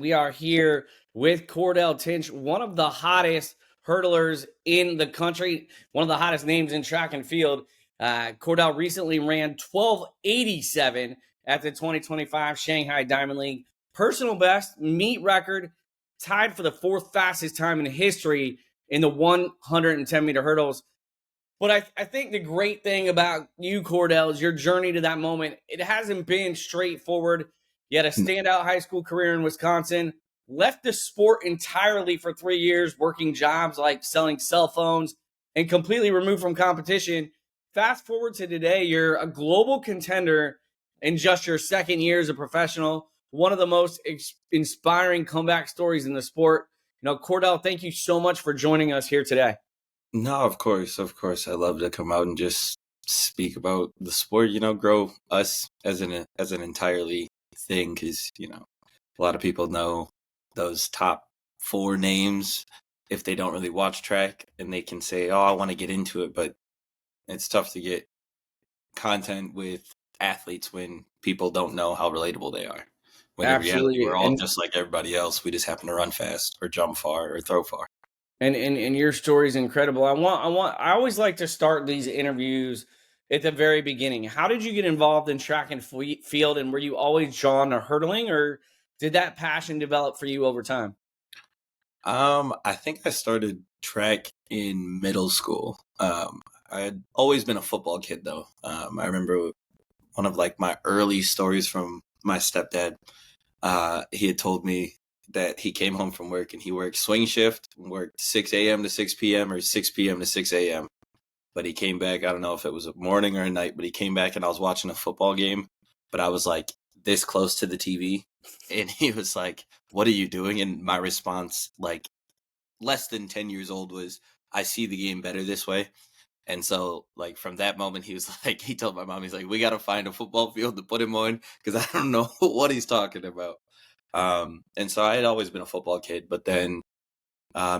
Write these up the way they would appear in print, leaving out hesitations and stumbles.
We are here with Cordell Tinch, one of the hottest hurdlers in the country, one of the hottest names in track and field. Cordell recently ran 12:87 at the 2025 Shanghai Diamond League. Personal best, meet record, tied for the fourth fastest time in history in the 110-meter hurdles. But I think the great thing about you, Cordell, is your journey to that moment. It hasn't been straightforward. You had a standout high school career in Wisconsin, left the sport entirely for 3 years, working jobs like selling cell phones, and completely removed from competition. Fast forward to today, you're a global contender in just your second year as a professional. One of the most inspiring comeback stories in the sport. Cordell, thank you so much for joining us here today. No, of course. I love to come out and just speak about the sport, grow us as an entirely thing, because, a lot of people know those top four names if they don't really watch track, and they can say, oh, I want to get into it, but it's tough to get content with athletes when people don't know how relatable they are. When in reality, we're all just like everybody else. We just happen to run fast or jump far or throw far. And your story is incredible. I always like to start these interviews at the very beginning. How did you get involved in track and field, and were you always drawn to hurdling, or did that passion develop for you over time? I think I started track in middle school. I had always been a football kid, though. I remember one of my early stories from my stepdad. He had told me that he came home from work and he worked swing shift, worked 6 a.m. to 6 p.m. or 6 p.m. to 6 a.m. But he came back, I don't know if it was a morning or a night, but he came back and I was watching a football game, but I was this close to the TV. And he was like, what are you doing? And my response, less than 10 years old, was, I see the game better this way. And so, from that moment, he was he told my mom, he's like, we got to find a football field to put him on, because I don't know what he's talking about. And so I had always been a football kid, but then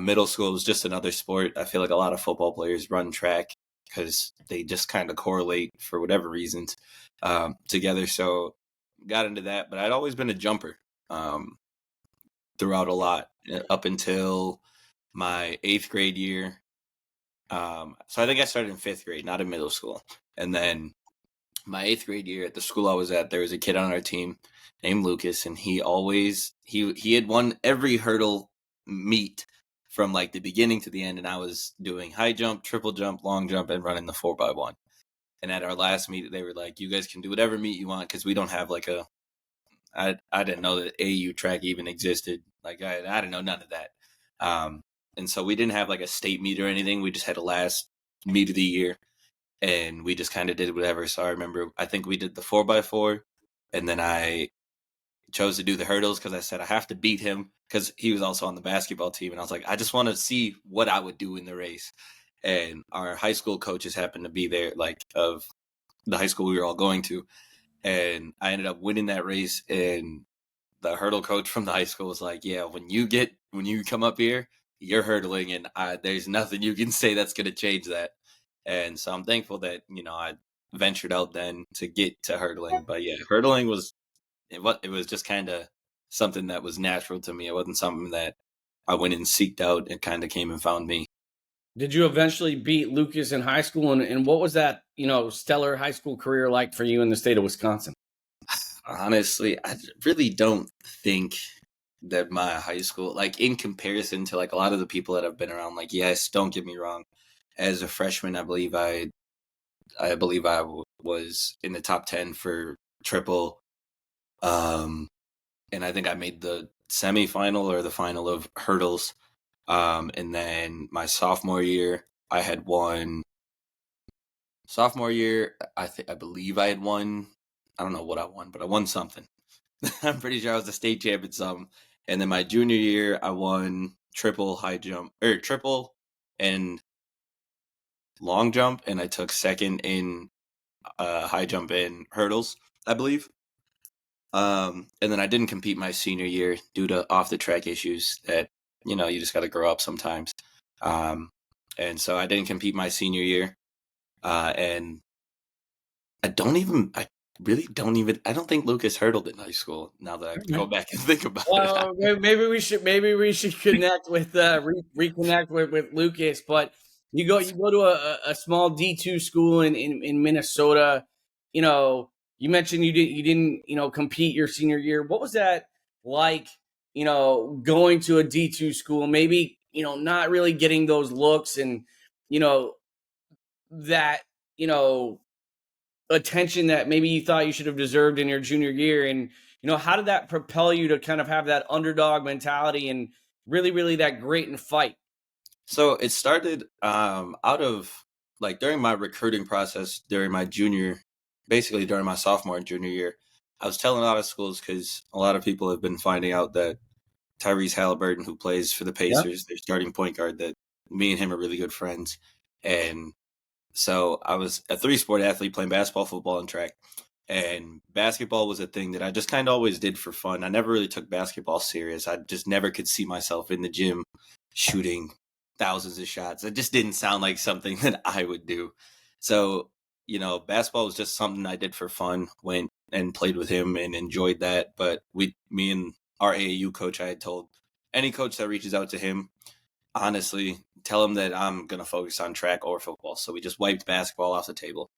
middle school was just another sport. I feel like a lot of football players run track because they just kind of correlate for whatever reasons together. So got into that, but I'd always been a jumper throughout a lot up until my 8th grade year. So I think I started in 5th grade, not in middle school. And then my 8th grade year at the school I was at, there was a kid on our team named Lucas, and he had won every hurdle meet from the beginning to the end, and I was doing high jump, triple jump, long jump, and running the 4x1. And at our last meet, they were like, you guys can do whatever meet you want, because we don't have I didn't know that AU track even existed. I didn't know none of that. And so we didn't have a state meet or anything. We just had a last meet of the year, and we just kind of did whatever. So I think we did the 4x4, and then I chose to do the hurdles because I said I have to beat him, because he was also on the basketball team. And I was like, I just want to see what I would do in the race. And our high school coaches happened to be there, of the high school we were all going to. And I ended up winning that race. And the hurdle coach from the high school was like, yeah, when you come up here, you're hurdling, and there's nothing you can say that's going to change that. And so I'm thankful that, I ventured out then to get to hurdling. But yeah, hurdling was just kind of something that was natural to me. It wasn't something that I went and seeked out. It kind of came and found me. Did you eventually beat Lucas in high school? And what was that, stellar high school career like for you in the state of Wisconsin? Honestly, I really don't think that my high school, in comparison to a lot of the people that I've been around, yes, don't get me wrong. As a freshman, I believe I was in the top 10 for triple. And I think I made the semifinal or the final of hurdles. And then my sophomore year, I had won. Sophomore year, I believe I had won. I don't know what I won, but I won something. I'm pretty sure I was the state champion something. And then my junior year, I won triple and long jump, and I took second in high jump and hurdles, I believe. And then I didn't compete my senior year due to off the track issues that, you just got to grow up sometimes. And so I didn't compete my senior year. And I really I don't think Lucas hurdled in high school. Now that I go back and think about it. Well, maybe we should connect with reconnect with Lucas. But you go to a small D2 school in Minnesota. You mentioned you didn't compete your senior year. What was that like? Going to a D2 school, maybe not really getting those looks and that attention that maybe you thought you should have deserved in your junior year. And how did that propel you to kind of have that underdog mentality and really that great and fight? So it started out of like during my recruiting process during my basically during my sophomore and junior year. I was telling a lot of schools because a lot of people have been finding out that Tyrese Halliburton, who plays for the Yeah. Pacers, their starting point guard, that me and him are really good friends. And so I was a 3-sport athlete playing basketball, football, and track. And basketball was a thing that I just kind of always did for fun. I never really took basketball serious. I just never could see myself in the gym shooting thousands of shots. It just didn't sound like something that I would do. So, basketball was just something I did for fun, went and played with him and enjoyed that. But me and our AAU coach, I had told any coach that reaches out to him, honestly, tell him that I'm going to focus on track or football. So we just wiped basketball off the table.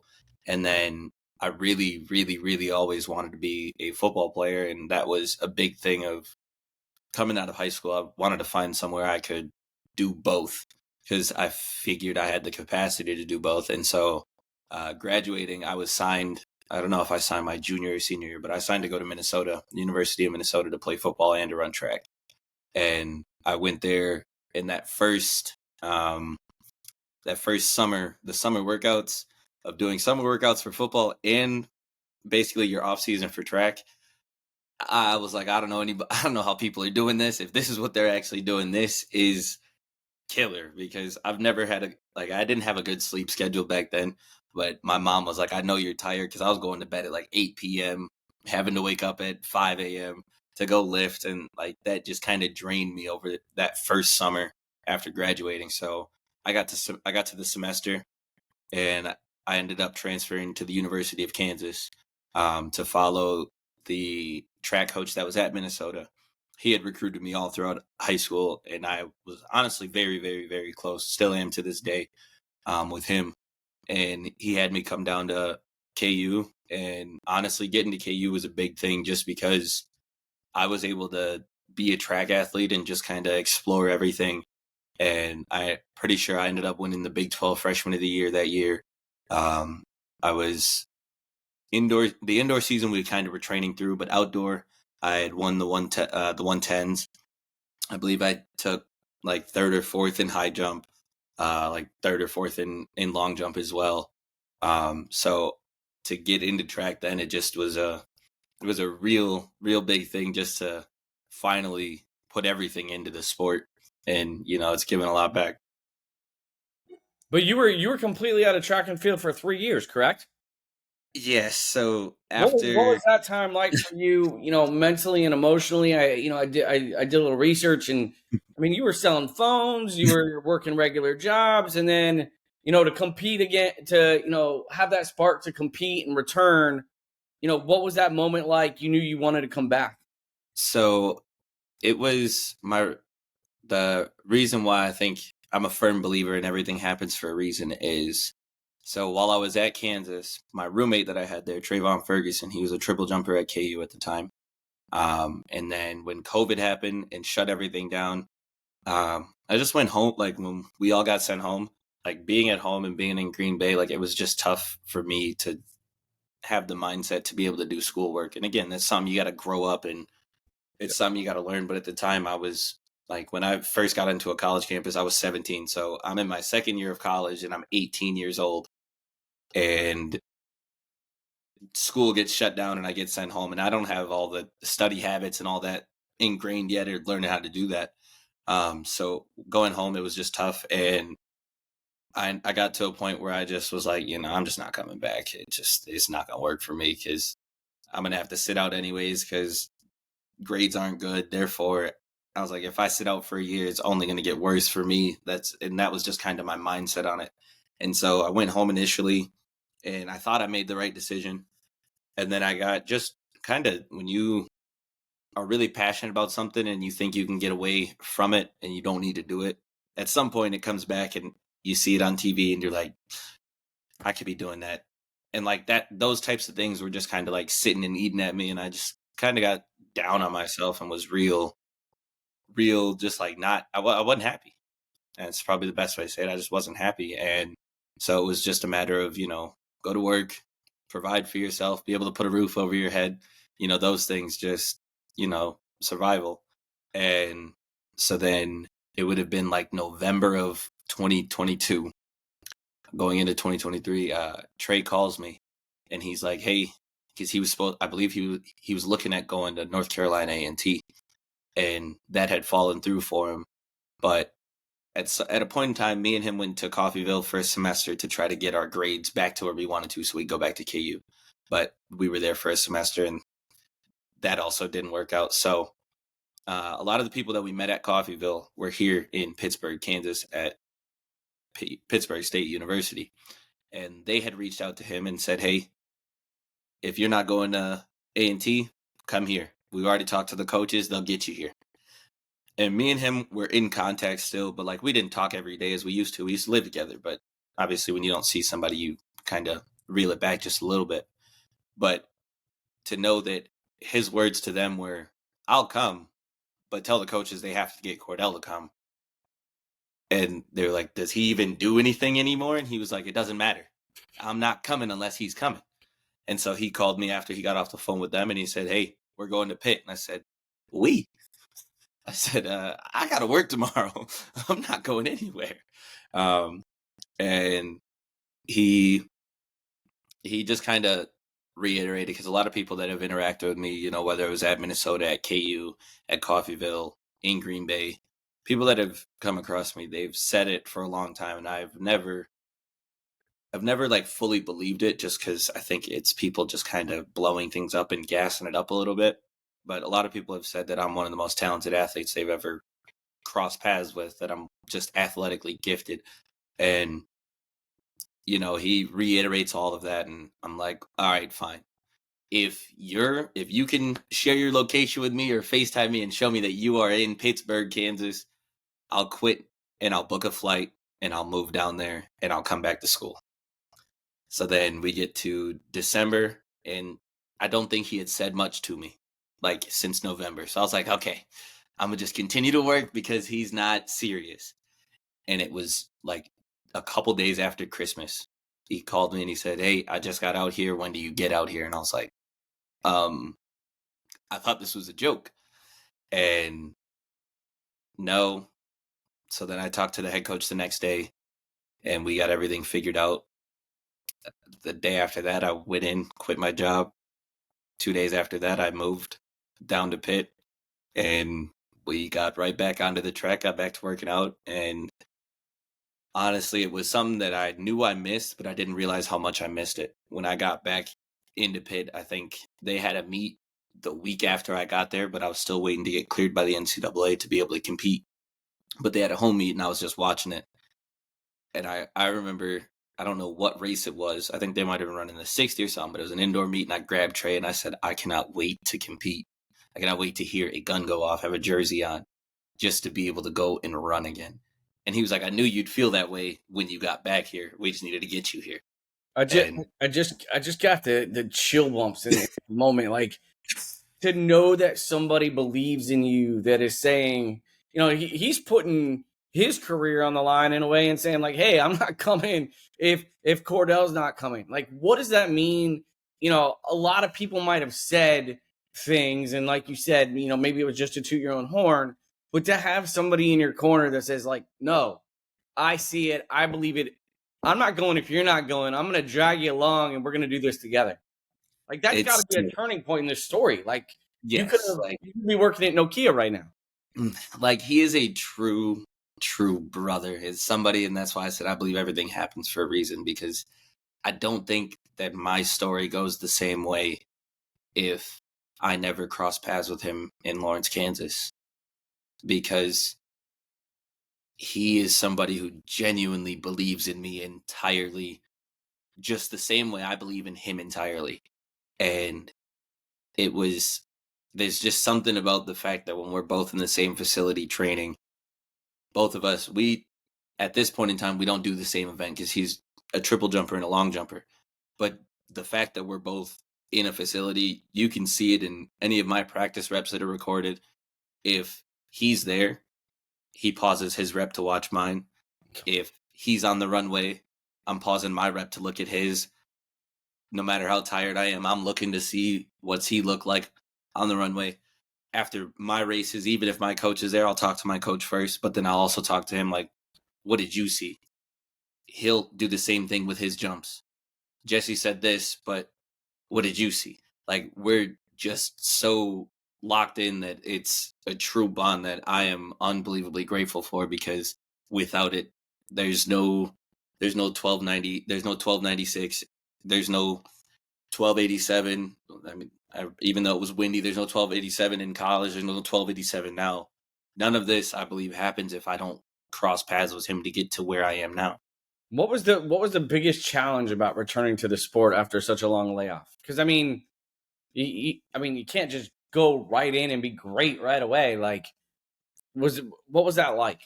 And then I really, really, really always wanted to be a football player. And that was a big thing of coming out of high school. I wanted to find somewhere I could do both because I figured I had the capacity to do both. And so graduating, I was signed. I don't know if I signed my junior or senior year, but I signed to go to Minnesota, the University of Minnesota, to play football and to run track. And I went there in that first summer, the summer workouts of doing summer workouts for football and basically your off season for track. I was like, I don't know how people are doing this. If this is what they're actually doing, this is killer because I've never had I didn't have a good sleep schedule back then, but my mom was like, I know you're tired because I was going to bed at like 8 p.m., having to wake up at 5 a.m. to go lift. And like that just kind of drained me over that first summer after graduating. So I got to the semester and I ended up transferring to the University of Kansas to follow the track coach that was at Minnesota. He had recruited me all throughout high school, and I was honestly very, very, very close, still am to this day, with him. And he had me come down to KU, and honestly, getting to KU was a big thing just because I was able to be a track athlete and just kind of explore everything. And I'm pretty sure I ended up winning the Big 12 Freshman of the Year that year. I was the indoor season we kind of were training through, but outdoor I had won the 110s. I believe I took like third or fourth in high jump, like third or fourth in long jump as well. So to get into track then it was a real big thing just to finally put everything into the sport, and it's given a lot back. But you were completely out of track and field for 3 years, correct? Yes. So What after was that time like for you? Mentally and emotionally. I did a little research, and I mean, you were selling phones, you were working regular jobs, and then to compete again, to have that spark to compete and return. What was that moment like? You knew you wanted to come back. so it was the reason why I think I'm a firm believer in everything happens for a reason is, so while I was at Kansas, my roommate that I had there, Trayvon Ferguson, he was a triple jumper at KU at the time. And then when COVID happened and shut everything down, I just went home. Like when we all got sent home, like being at home and being in Green Bay, like it was just tough for me to have the mindset to be able to do schoolwork. And again, that's something you got to grow up and it's something you got to learn. But at the time, I was like, when I first got into a college campus, I was 17. So I'm in my second year of college and I'm 18 years old. And school gets shut down and I get sent home. And I don't have all the study habits and all that ingrained yet or learning how to do that. So going home, it was just tough. And I got to a point where I just was like, I'm just not coming back. It's not going to work for me because I'm going to have to sit out anyways because grades aren't good. Therefore, I was like, if I sit out for a year, it's only going to get worse for me. And that was just kind of my mindset on it. And so I went home initially and I thought I made the right decision. And then I got just kind of, when you are really passionate about something and you think you can get away from it and you don't need to do it, at some point it comes back and you see it on TV and you're like, I could be doing that. And like that, those types of things were just kind of like sitting and eating at me. And I just kind of got down on myself and was real, just like not, I wasn't happy. And it's probably the best way to say it. I just wasn't happy. And so it was just a matter of, go to work, provide for yourself, be able to put a roof over your head, those things, just, survival. And so then it would have been like November of 2022, going into 2023. Trey calls me and he's like, hey, because he was supposed, I believe he was looking at going to North Carolina A&T, and that had fallen through for him. But at a point in time, me and him went to Coffeyville for a semester to try to get our grades back to where we wanted to, so we'd go back to KU. But we were there for a semester, and that also didn't work out. So a lot of the people that we met at Coffeyville were here in Pittsburg, Kansas, at Pittsburg State University. And they had reached out to him and said, hey, if you're not going to A&T, come here. We've already talked to the coaches. They'll get you here. And me and him were in contact still, but like we didn't talk every day as we used to. We used to live together, but obviously when you don't see somebody, you kind of reel it back just a little bit. But to know that his words to them were, I'll come, but tell the coaches they have to get Cordell to come. And they're like, does he even do anything anymore? And he was like, it doesn't matter. I'm not coming unless he's coming. And so he called me after he got off the phone with them and he said, hey, we're going to Pitt. And I said, I said, I got to work tomorrow. I'm not going anywhere. And he just kind of reiterated, because a lot of people that have interacted with me, whether it was at Minnesota, at KU, at Coffeyville, in Green Bay, people that have come across me, they've said it for a long time. And I've never like fully believed it, just because I think it's people just kind of blowing things up and gassing it up a little bit. But a lot of people have said that I'm one of the most talented athletes they've ever crossed paths with, that I'm just athletically gifted. And, he reiterates all of that. And I'm like, all right, fine. If you can share your location with me or FaceTime me and show me that you are in Pittsburg, Kansas, I'll quit and I'll book a flight and I'll move down there and I'll come back to school. So then we get to December, and I don't think he had said much to me, like, since November. So I was like, okay, I'm going to just continue to work because he's not serious. And it was like a couple days after Christmas, he called me and he said, hey, I just got out here. When do you get out here? And I was like, I thought this was a joke. And no. So then I talked to the head coach the next day and we got everything figured out. The day after that, I went in, quit my job. 2 days after that, I moved down to Pitt, and we got right back onto the track, got back to working out. And honestly, it was something that I knew I missed, but I didn't realize how much I missed it. When I got back into Pitt, I think they had a meet the week after I got there, but I was still waiting to get cleared by the NCAA to be able to compete. But they had a home meet, and I was just watching it. And I remember, I don't know what race it was. I think they might have been running the 60 or something, but it was an indoor meet, and I grabbed Trey and I said, I cannot wait to compete. I cannot wait to hear a gun go off, have a jersey on, just to be able to go and run again. And he was like, I knew you'd feel that way when you got back here. We just needed to get you here. I just got the chill bumps in the moment. Like, to know that somebody believes in you, that is saying, he's putting his career on the line in a way and saying like, hey, I'm not coming if Cordell's not coming. Like, what does that mean? A lot of people might have said things, and like you said, maybe it was just to toot your own horn, but to have somebody in your corner that says like, no, I see it, I believe it, I'm not going if you're not going, I'm going to drag you along and we're going to do this together. Like, that's got to be a turning point in this story. Like, yes, you could be working at Nokia right now. Like, he is a true brother, is somebody, and that's why I said I believe everything happens for a reason, because I don't think that my story goes the same way if I never crossed paths with him in Lawrence, Kansas, because he is somebody who genuinely believes in me entirely, just the same way I believe in him entirely. And there's just something about the fact that when we're both in the same facility training, both of us, at this point in time, we don't do the same event because he's a triple jumper and a long jumper. But the fact that we're both in a facility, you can see it in any of my practice reps that are recorded. If he's there, he pauses his rep to watch mine. If he's on the runway, I'm pausing my rep to look at his. No matter how tired I am, I'm looking to see what's he look like on the runway. After my races, even if my coach is there, I'll talk to my coach first, but then I'll also talk to him like, what did you see? He'll do the same thing with his jumps. Jesse said this, but what did you see? Like, we're just so locked in that it's a true bond that I am unbelievably grateful for, because without it, there's no 1290, there's no 1296, there's no 1287. I mean, even though it was windy, there's no 1287 in college, there's no 1287 now. None of this, I believe, happens if I don't cross paths with him to get to where I am now. What was the biggest challenge about returning to the sport after such a long layoff? Because I mean, you can't just go right in and be great right away. Like, what was that like?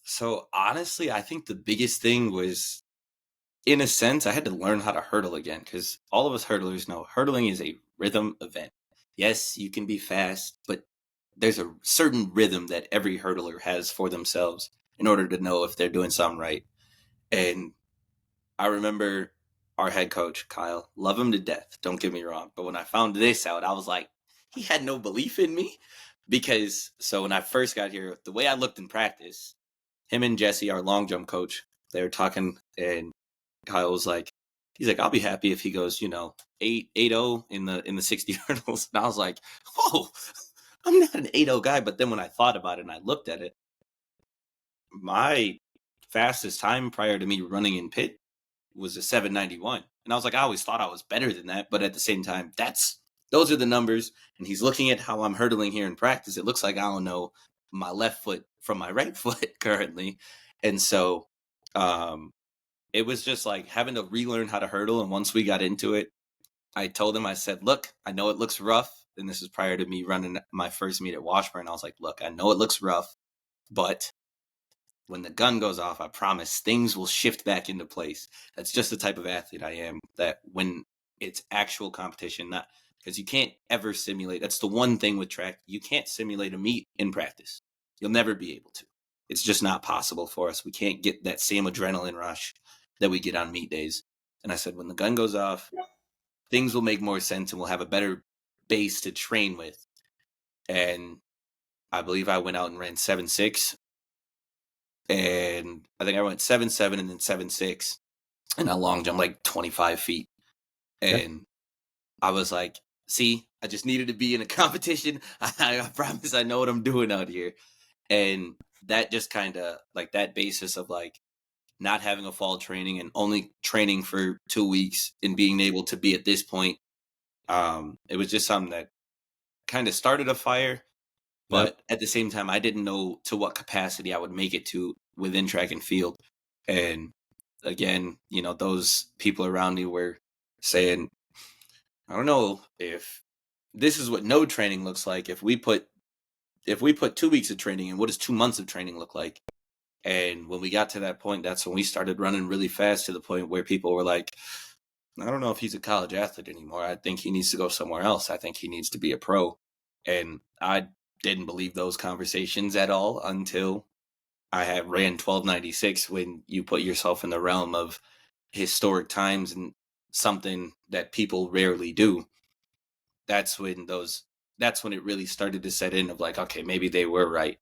So honestly, I think the biggest thing was, in a sense, I had to learn how to hurdle again, because all of us hurdlers know hurdling is a rhythm event. Yes, you can be fast, but there's a certain rhythm that every hurdler has for themselves in order to know if they're doing something right. And I remember our head coach, Kyle, love him to death, don't get me wrong. But when I found this out, I was like, he had no belief in me. Because, so when I first got here, the way I looked in practice, him and Jesse, our long jump coach, they were talking, and Kyle was like, he's like, I'll be happy if he goes, 8-0 in the 60 hurdles. And I was like, whoa, I'm not an 8-0 guy. But then when I thought about it and I looked at it, my fastest time prior to me running in Pitt was a 791. And I was like, I always thought I was better than that. But at the same time, those are the numbers. And he's looking at how I'm hurdling here in practice. It looks like I don't know my left foot from my right foot currently. And so it was just like having to relearn how to hurdle. And once we got into it, I told him, I said, look, I know it looks rough. And this is prior to me running my first meet at Washburn. I was like, look, I know it looks rough, but when the gun goes off, I promise things will shift back into place. That's just the type of athlete I am, that when it's actual competition, not because you can't ever simulate. That's the one thing with track. You can't simulate a meet in practice. You'll never be able to. It's just not possible for us. We can't get that same adrenaline rush that we get on meet days. And I said, when the gun goes off, things will make more sense and we'll have a better base to train with. And I believe I went out and ran 7.6. And I think I went 7.7 and then 7.6. And I long jumped like 25 feet. And I was like, see, I just needed to be in a competition. I promise I know what I'm doing out here. And that just kind of like that basis of like not having a fall training and only training for 2 weeks and being able to be at this point. It was just something that kind of started a fire. But at the same time, I didn't know to what capacity I would make it to within track and field. And again, those people around me were saying, I don't know if this is what no training looks like. If we put 2 weeks of training in, what does 2 months of training look like? And when we got to that point, that's when we started running really fast, to the point where people were like, I don't know if he's a college athlete anymore. I think he needs to go somewhere else. I think he needs to be a pro. And I didn't believe those conversations at all until I had ran 1296, when you put yourself in the realm of historic times and something that people rarely do. That's when it really started to set in of like, okay, maybe they were right.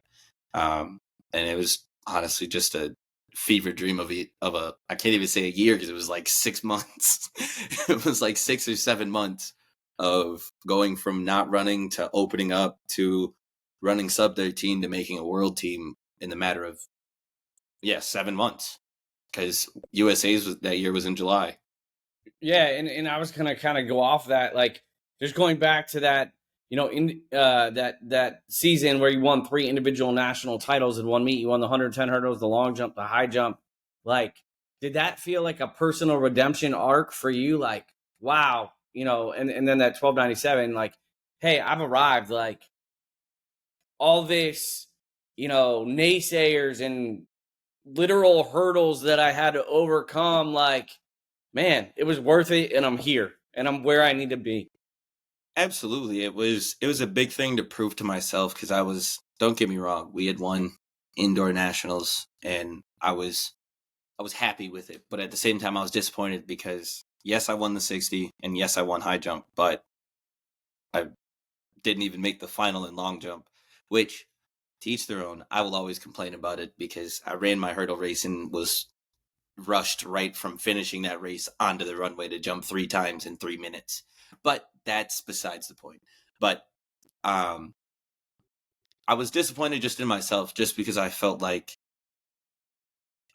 And it was honestly just a fever dream of I can't even say a year, because it was like 6 months. It was like 6 or 7 months of going from not running to opening up to running sub 13 to making a world team in the matter of 7 months, because USA's that year was in July. Yeah, and I was gonna kind of go off that, like, just going back to that, in that season where you won 3 individual national titles in one meet. You won the 110 hurdles, the long jump, the high jump. Like, did that feel like a personal redemption arc for you? Like, wow, and then that 1297, like, hey, I've arrived. Like, all this, naysayers and literal hurdles that I had to overcome, like, man, it was worth it, and I'm here, and I'm where I need to be. Absolutely. It was a big thing to prove to myself because don't get me wrong, we had won indoor nationals and I was happy with it, but at the same time I was disappointed because yes, I won the 60 and yes, I won high jump, but I didn't even make the final in long jump, which to each their own. I will always complain about it because I ran my hurdle race and was rushed right from finishing that race onto the runway to jump 3 times in 3 minutes. But that's besides the point. But um, I was disappointed just in myself, just because I felt like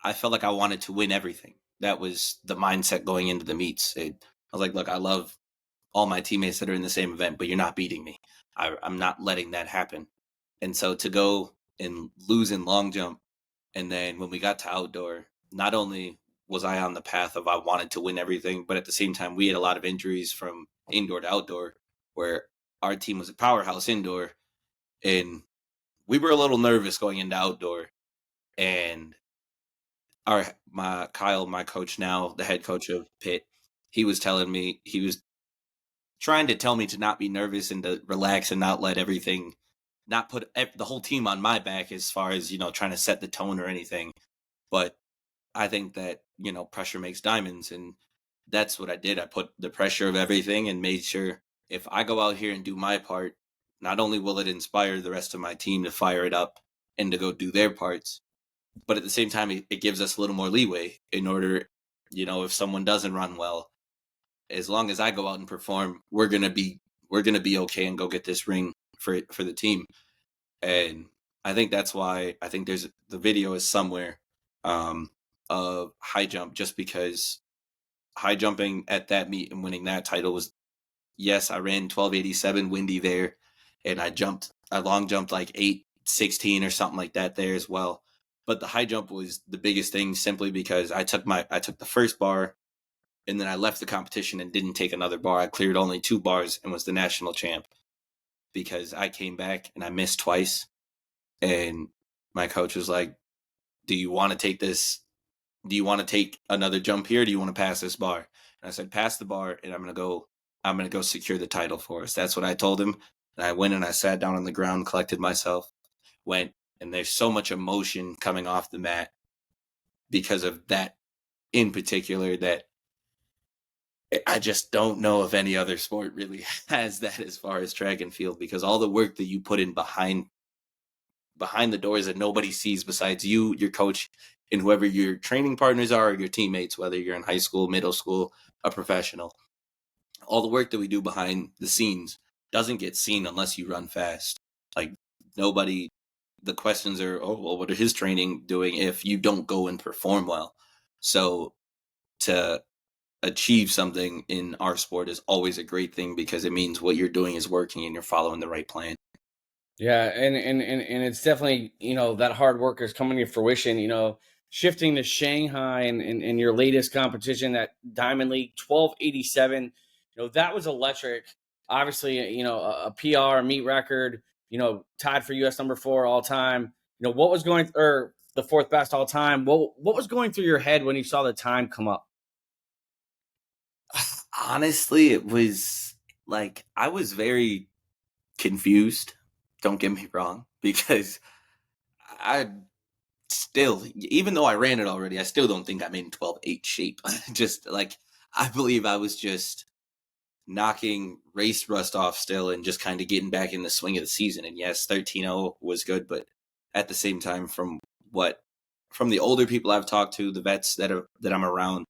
I wanted to win everything. That was the mindset going into the meets. I was like, look, I love all my teammates that are in the same event, but you're not beating me. I'm not letting that happen. And so to go and lose in long jump, and then when we got to outdoor, not only was I on the path of I wanted to win everything, but at the same time, we had a lot of injuries from indoor to outdoor, where our team was a powerhouse indoor, and we were a little nervous going into outdoor. And my Kyle, my coach now, the head coach of Pitt, he was telling me, he was trying to tell me to not be nervous and to relax and not let everything, not put the whole team on my back as far as trying to set the tone or anything. But I think that pressure makes diamonds, and that's what I did. I put the pressure of everything and made sure if I go out here and do my part, not only will it inspire the rest of my team to fire it up and to go do their parts, but at the same time it gives us a little more leeway in order, if someone doesn't run well, as long as I go out and perform, we're gonna be okay and go get this ring for the team. And I think that's why I think the video is somewhere of high jump, just because high jumping at that meet and winning that title was, yes, I ran 1287 windy there, and I long jumped like 816 or something like that there as well. But the high jump was the biggest thing, simply because I took the first bar, and then I left the competition and didn't take another bar. I cleared only 2 bars and was the national champ, because I came back and I missed twice. And my coach was like, do you want to take this? Do you want to take another jump here? Or do you want to pass this bar? And I said, pass the bar, and I'm going to go secure the title for us. That's what I told him. And I went and I sat down on the ground, collected myself, went, and there's so much emotion coming off the mat because of that in particular, that I just don't know if any other sport really has that as far as track and field, because all the work that you put in behind the doors that nobody sees besides you, your coach, and whoever your training partners are, or your teammates, whether you're in high school, middle school, a professional. All the work that we do behind the scenes doesn't get seen unless you run fast. Like, nobody, the questions are, oh, well, what are his training doing if you don't go and perform well? So to achieve something in our sport is always a great thing, because it means what you're doing is working and you're following the right plan. Yeah, and it's definitely, that hard work is coming to fruition. Shifting to Shanghai and your latest competition, that Diamond League 1287. That was electric. Obviously, a PR, a meet record. Tied for U.S. number 4 all time. What was going, or the 4th best all time? What was going through your head when you saw the time come up? Honestly, it was like, I was very confused. Don't get me wrong, because I still, even though I ran it already, I still don't think I'm in 12.8 shape. Just like, I believe I was just knocking race rust off still and just kind of getting back in the swing of the season. And yes, 13.0 was good, but at the same time, from the older people I've talked to, the vets that I'm around,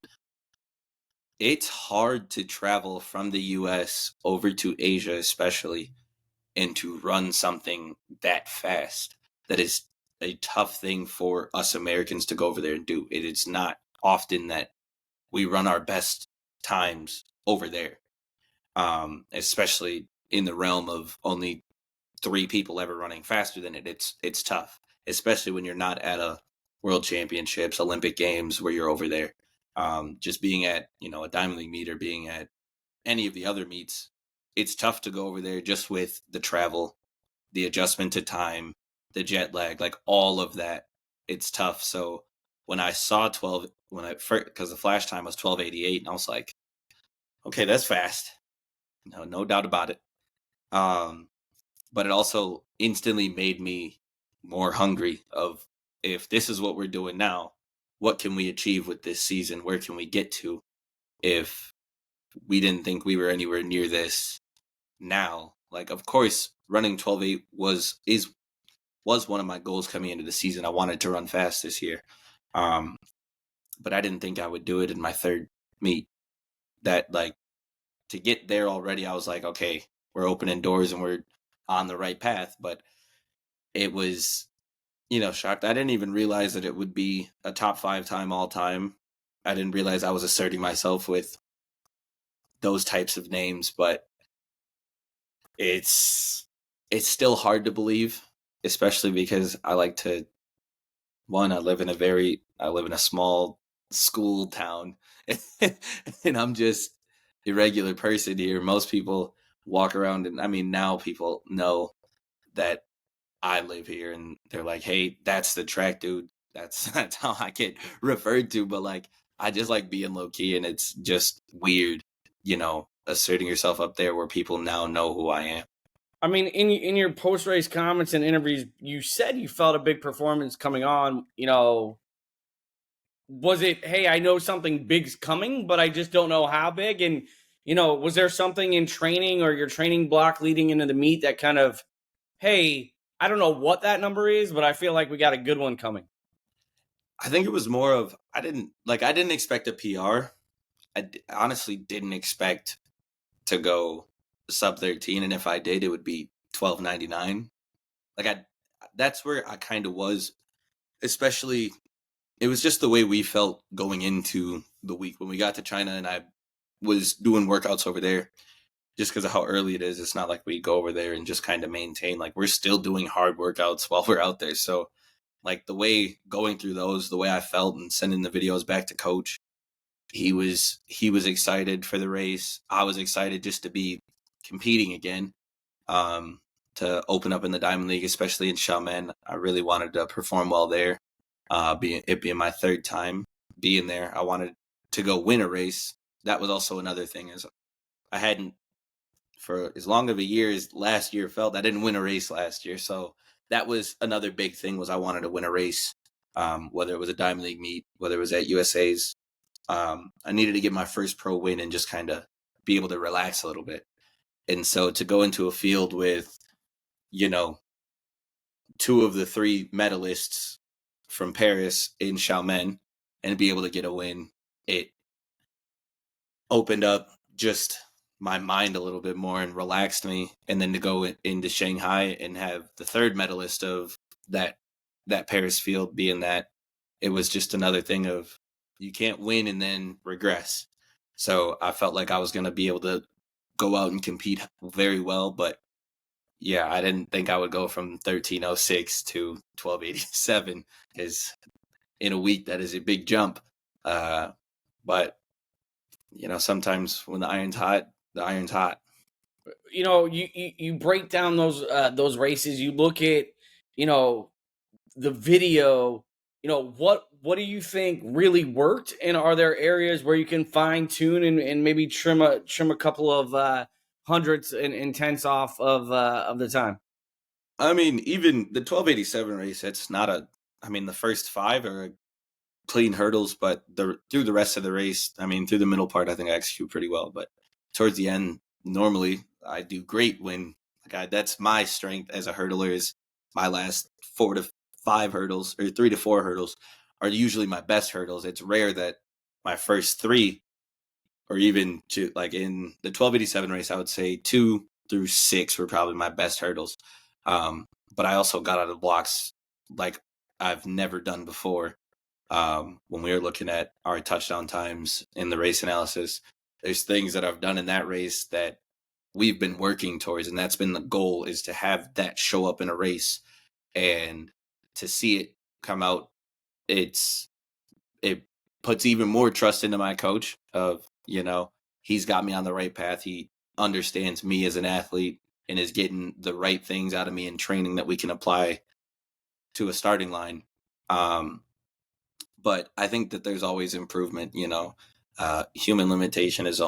it's hard to travel from the US over to Asia, especially, and to run something that fast. That is a tough thing for us Americans to go over there and do. It is not often that we run our best times over there, especially in the realm of only 3 people ever running faster than it. It's tough, especially when you're not at a World Championships, Olympic Games, where you're over there. Just being at a Diamond League meet, or being at any of the other meets, it's tough to go over there just with the travel, the adjustment to time, the jet lag, like all of that. It's tough. So when I saw 12, because the flash time was 12:88, and I was like, okay, that's fast. No doubt about it. But it also instantly made me more hungry of, if this is what we're doing now, what can we achieve with this season? Where can we get to if we didn't think we were anywhere near this now? Like, of course, running 12:8 was one of my goals coming into the season. I wanted to run fast this year. But I didn't think I would do it in my third meet. That, like, to get there already, I was like, okay, we're opening doors and we're on the right path. But it was, shocked. I didn't even realize that it would be a top 5 time all time. I didn't realize I was asserting myself with those types of names, but it's still hard to believe, especially because I live in a small school town, and I'm just a regular person here. Most people walk around, and I mean, now people know that I live here, and they're like, "Hey, that's the track dude." That's how I get referred to. But like, I just like being low key, and it's just weird, asserting yourself up there where people now know who I am. I mean, in your post race comments and interviews, you said you felt a big performance coming on. Was it, hey, I know something big's coming, but I just don't know how big? And was there something in training or your training block leading into the meet that kind of, hey, I don't know what that number is, but I feel like we got a good one coming? I think it was more of, I didn't expect a PR. Honestly didn't expect to go sub 13, and if I did, it would be 12:99. That's where I kind of was, especially it was just the way we felt going into the week when we got to China, and I was doing workouts over there just because of how early it is. It's not like we go over there and just kind of maintain, like, we're still doing hard workouts while we're out there. So like, the way going through those, the way I felt and sending the videos back to coach, he was excited for the race. I was excited just to be competing again, to open up in the Diamond League, especially in Xiamen. I really wanted to perform well there. Being my third time being there, I wanted to go win a race. That was also another thing, is I hadn't, for as long of a year as last year felt, I didn't win a race last year. So that was another big thing, was I wanted to win a race, whether it was a Diamond League meet, whether it was at USA's. I needed to get my first pro win and just kind of be able to relax a little bit. And so to go into a field with, 2 of the 3 medalists from Paris in Xiamen and be able to get a win, it opened up just my mind a little bit more and relaxed me. And then to go into Shanghai and have the 3rd medalist of that Paris field being that, it was just another thing of, you can't win and then regress. So I felt like I was going to be able to go out and compete very well. But yeah, I didn't think I would go from 13:06 to 12:87, because in a week that is a big jump. But sometimes when the iron's hot, the iron's hot. You break down those races. You look at the video. What do you think really worked, and are there areas where you can fine tune and maybe trim a couple of hundredths and tenths off of the time? I mean, even the 12:87 race, it's not the first 5 are clean hurdles, but through the rest of the race, through the middle part, I think I execute pretty well. But towards the end, normally I do great when, that's my strength as a hurdler, is my last 4 to 5 hurdles, or 3 to 4 hurdles, are usually my best hurdles. It's rare that my first 3, or even like in the 12:87 race, I would say 2 through 6 were probably my best hurdles. But I also got out of the blocks like I've never done before. When we were looking at our touchdown times in the race analysis, there's things that I've done in that race that we've been working towards, and that's been the goal, is to have that show up in a race, and to see it come out. It puts even more trust into my coach of, he's got me on the right path. He understands me as an athlete and is getting the right things out of me in training that we can apply to a starting line. But I think that there's always improvement. Human limitation is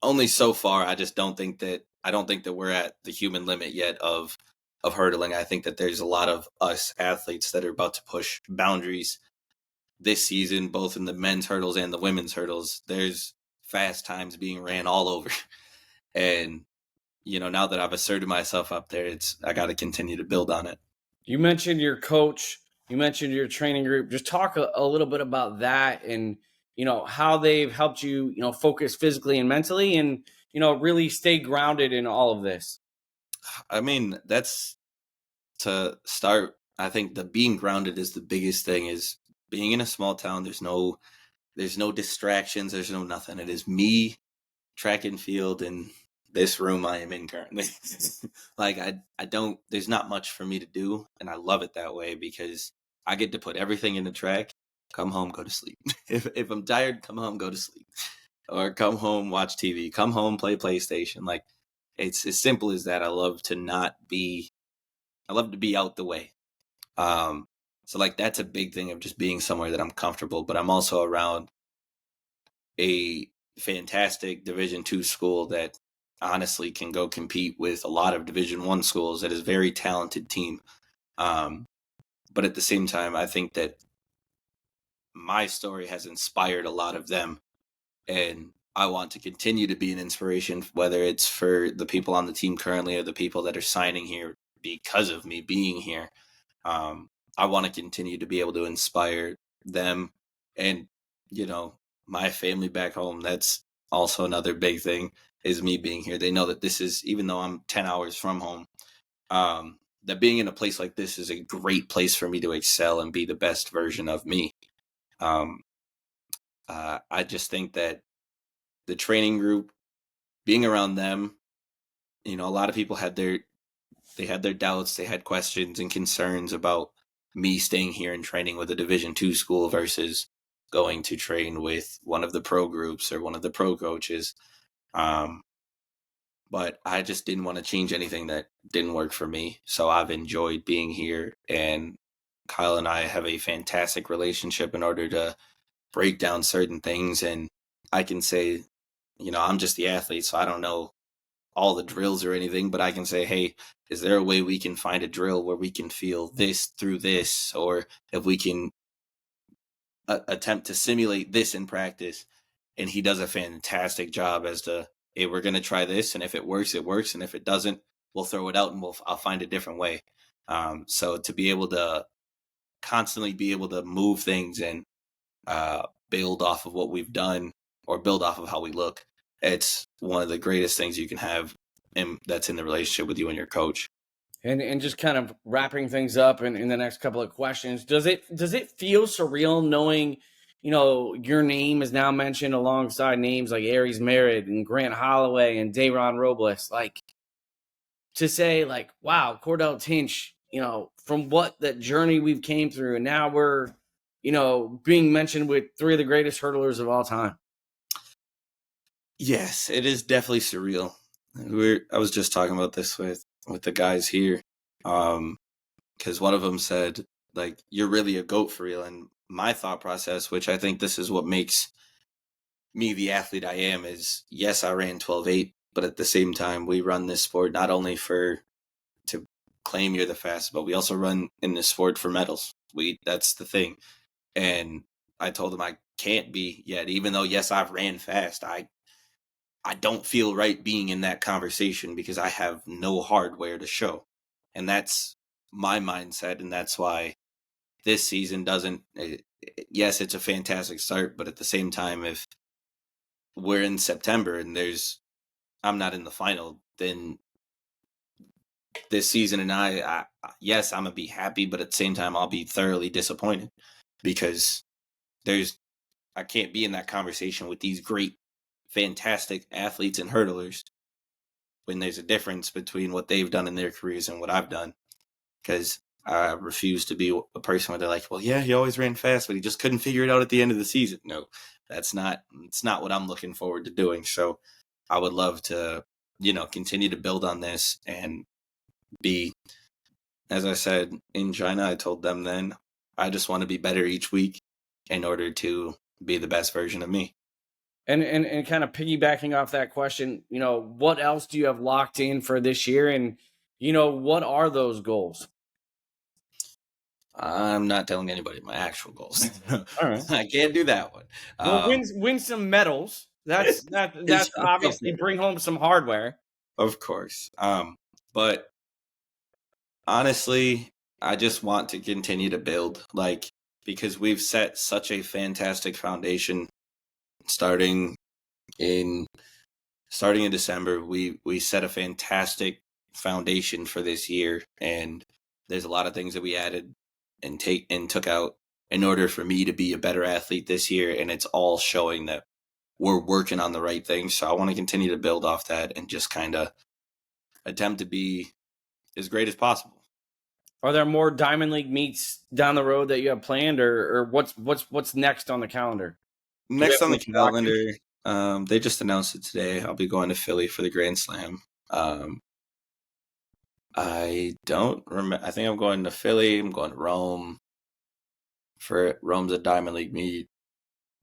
only so far. I don't think that we're at the human limit yet of hurdling. I think that there's a lot of us athletes that are about to push boundaries this season, both in the men's hurdles and the women's hurdles. There's fast times being ran all over. And, now that I've asserted myself up there, I got to continue to build on it. You mentioned your coach, you mentioned your training group. Just talk a little bit about that and, how they've helped you, focus physically and mentally and, really stay grounded in all of this. I mean, that's to start. I think the being grounded is the biggest thing. Is being in a small town. There's no distractions. There's no nothing. It is me, track and field, and this room I am in currently. Like I don't. There's not much for me to do, and I love it that way because I get to put everything in the track. Come home, go to sleep. If I'm tired, come home, go to sleep, or come home, watch TV. Come home, play PlayStation. Like it's as simple as that. I love to be out the way. So like that's a big thing of just being somewhere that I'm comfortable, but I'm also around a fantastic Division II school that honestly can go compete with a lot of Division I schools. That is a very talented team. But at the same time, I think that my story has inspired a lot of them, and I want to continue to be an inspiration, whether it's for the people on the team currently or the people that are signing here because of me being here. I want to continue to be able to inspire them and, my family back home. That's also another big thing is me being here. They know that this is, even though I'm 10 hours from home, that being in a place like this is a great place for me to excel and be the best version of me. I just think that the training group, being around them, a lot of people had their doubts, they had questions and concerns about me staying here and training with a Division II school versus going to train with one of the pro groups or one of the pro coaches. But I just didn't want to change anything that didn't work for me. So I've enjoyed being here, and Kyle and I have a fantastic relationship in order to break down certain things. And I can say, I'm just the athlete, so I don't know all the drills or anything, but I can say, hey, is there a way we can find a drill where we can feel this through this, or if we can attempt to simulate this in practice? And he does a fantastic job as to, hey, we're going to try this, and if it works, it works, and if it doesn't, we'll throw it out and I'll find a different way. So to be able to constantly be able to move things and build off of what we've done or build off of how we look, it's one of the greatest things you can have, and that's in the relationship with you and your coach. And just kind of wrapping things up in the next couple of questions, does it feel surreal knowing, your name is now mentioned alongside names like Aries Merritt and Grant Holloway and Dayron Robles? Like, to say like, wow, Cordell Tinch, from what that journey we've came through, and now we're, being mentioned with three of the greatest hurdlers of all time. Yes, it is definitely surreal. I was just talking about this with the guys here, because one of them said, like, you're really a GOAT for real. And my thought process, which I think this is what makes me the athlete I am, is yes, I ran 12.8, but at the same time, we run this sport not only to claim you're the fastest, but we also run in this sport for medals. That's the thing. And I told him I can't be yet, even though, yes, I've ran fast. I don't feel right being in that conversation because I have no hardware to show. And that's my mindset. And that's why this season yes, it's a fantastic start, but at the same time, if we're in September and I'm not in the final, then this season and yes, I'm going to be happy, but at the same time, I'll be thoroughly disappointed because I can't be in that conversation with these great, fantastic athletes and hurdlers when there's a difference between what they've done in their careers and what I've done. Because I refuse to be a person where they're like, well, yeah, he always ran fast, but he just couldn't figure it out at the end of the season. No, it's not what I'm looking forward to doing. So I would love to, continue to build on this and be, as I said in China, I told them then, I just want to be better each week in order to be the best version of me. And kind of piggybacking off that question, what else do you have locked in for this year? And, what are those goals? I'm not telling anybody my actual goals. All right. I can't do that one. Well, win some medals. That's obviously bring home some hardware. Of course. But honestly, I just want to continue to build, because we've set such a fantastic foundation starting in December. We set a fantastic foundation for this year, and there's a lot of things that we added and took out in order for me to be a better athlete this year, and it's all showing that we're working on the right things. So I want to continue to build off that and just kind of attempt to be as great as possible. Are there more Diamond League meets down the road that you have planned, or what's next on the calendar? Next on the calendar, they just announced it today. I'll be going to Philly for the Grand Slam. I don't remember. I think I'm going to Philly. I'm going to Rome. Rome's a Diamond League meet.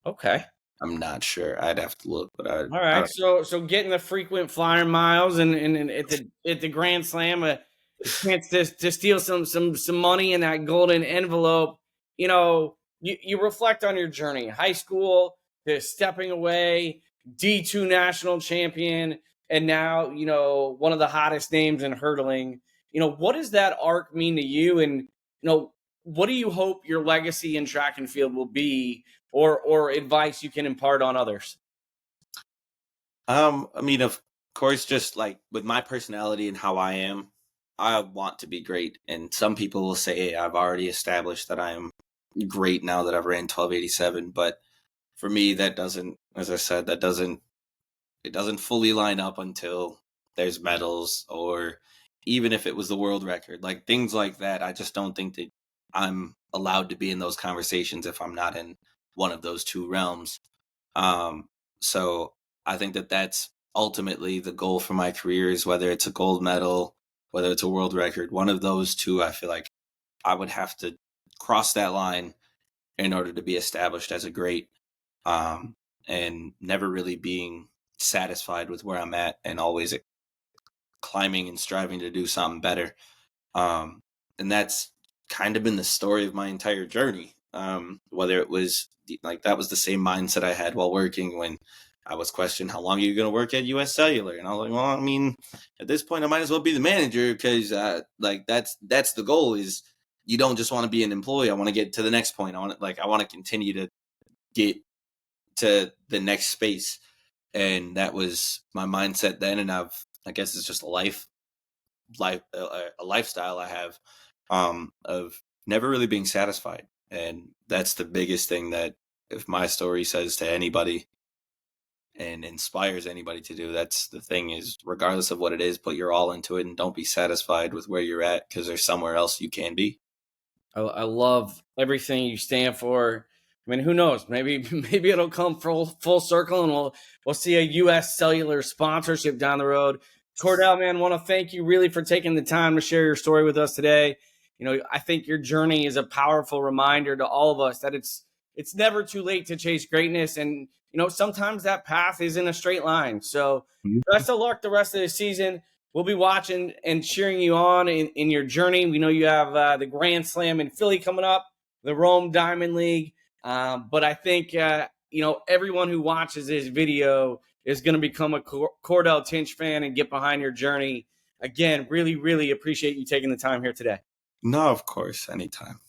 Okay. I'm not sure. I'd have to look. But all right. So getting the frequent flyer miles and at the Grand Slam, a chance to steal some money in that golden envelope. You reflect on your journey, high school to stepping away, D2 national champion, and now one of the hottest names in hurdling. What does that arc mean to you? And what do you hope your legacy in track and field will be, or advice you can impart on others? I mean, of course, just like with my personality and how I am, I want to be great. And some people will say, hey, I've already established that I am great now that I've ran 1287. But for me, that doesn't, as I said, it doesn't fully line up until there's medals, or even if it was the world record, like things like that. I just don't think that I'm allowed to be in those conversations if I'm not in one of those two realms. So I think that that's ultimately the goal for my career, is whether it's a gold medal, whether it's a world record, one of those two. I feel like I would have to cross that line in order to be established as a great, and never really being satisfied with where I'm at and always climbing and striving to do something better. And that's kind of been the story of my entire journey. Whether it was like, that was the same mindset I had while working when I was questioned, how long are you going to work at US Cellular? And I was like, well, I mean, at this point I might as well be the manager, because that's the goal, is you don't just want to be an employee. I want to get to the next point. I want to continue to get to the next space. And that was my mindset then. And I guess it's just a lifestyle I have, of never really being satisfied. And that's the biggest thing that, if my story says to anybody and inspires anybody to do, that's the thing, is regardless of what it is, put your all into it and don't be satisfied with where you're at, because there's somewhere else you can be. I love everything you stand for. I mean, who knows? Maybe it'll come full circle, and we'll see a US Cellular sponsorship down the road. Cordell, man, want to thank you really for taking the time to share your story with us today. I think your journey is a powerful reminder to all of us that it's never too late to chase greatness. And, sometimes that path isn't a straight line. So best of luck the rest of the season. We'll be watching and cheering you on in your journey. We know you have the Grand Slam in Philly coming up, the Rome Diamond League. But I think, everyone who watches this video is going to become a Cordell Tinch fan and get behind your journey. Again, really, really appreciate you taking the time here today. No, of course, anytime.